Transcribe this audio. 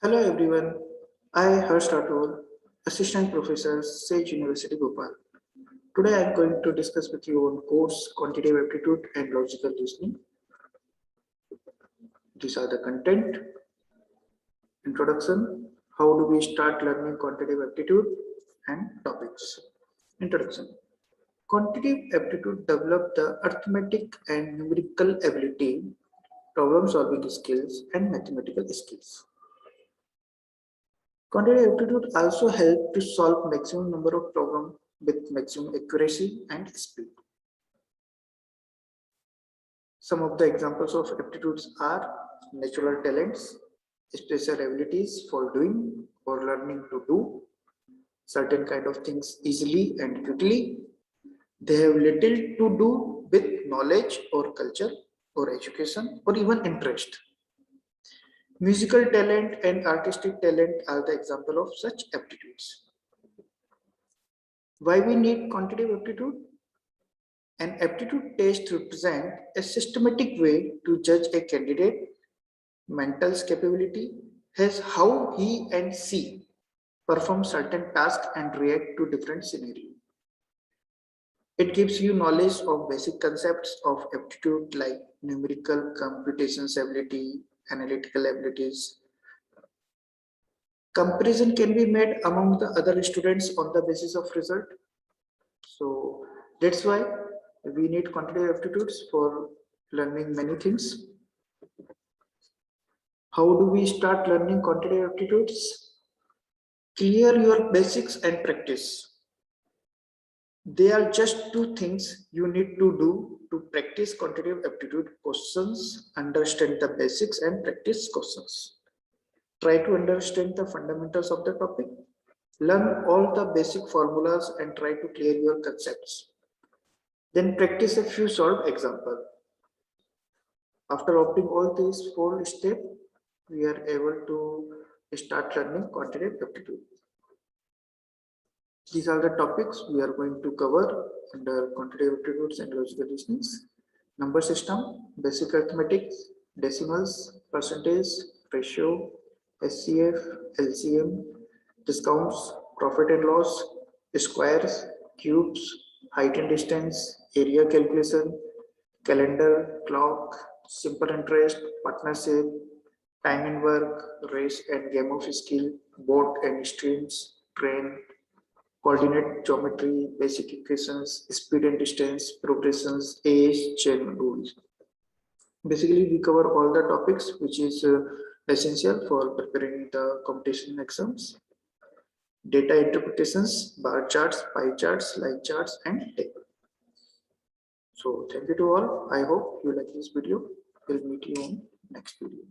Hello everyone, I Harsh Rathore, Assistant Professor, Sage University Bhopal. Today I am going to discuss with you on course Quantitative Aptitude and Logical Reasoning. These are the content, introduction, how do we start learning quantitative aptitude and topics. Introduction. Quantitative aptitude develop the arithmetic and numerical ability, problem solving skills and mathematical skills. Quantitative aptitude also help to solve maximum number of problems with maximum accuracy and speed. Some of the examples of aptitudes are natural talents, special abilities for doing or learning to do certain kind of things easily and quickly. They have little to do with knowledge or culture or education or even interest. Musical talent and artistic talent are the example of such aptitudes. Why we need quantitative aptitude? An aptitude test represents a systematic way to judge a candidate mental capability as how he and she perform certain tasks and react to different scenarios. It gives you knowledge of basic concepts of aptitude like numerical computations ability, analytical abilities. Comparison can be made among the other students on the basis of result. So that's why we need quantitative aptitudes for learning many things. How do we start learning quantitative aptitudes? Clear your basics and practice. They are just two things you need to do to practice quantitative aptitude questions, understand the basics and practice questions. Try to understand the fundamentals of the topic. Learn all the basic formulas and try to clear your concepts. Then practice a few solved examples. After opting all these 4 steps, we are able to start learning quantitative aptitude. These are the topics we are going to cover under quantitative aptitudes and logical reasonings. Number system, basic arithmetic, decimals, percentage, ratio, SCF, LCM, discounts, profit and loss, squares, cubes, height and distance, area calculation, calendar, clock, simple interest, partnership, time and work, race and game of skill, boat and streams, train, coordinate geometry, basic equations, speed and distance, progressions, age, chain rules. Basically, we cover all the topics which is essential for preparing the competition exams. Data interpretations, bar charts, pie charts, line charts, and table. So thank you to all. I hope you like this video. We'll meet you on next video.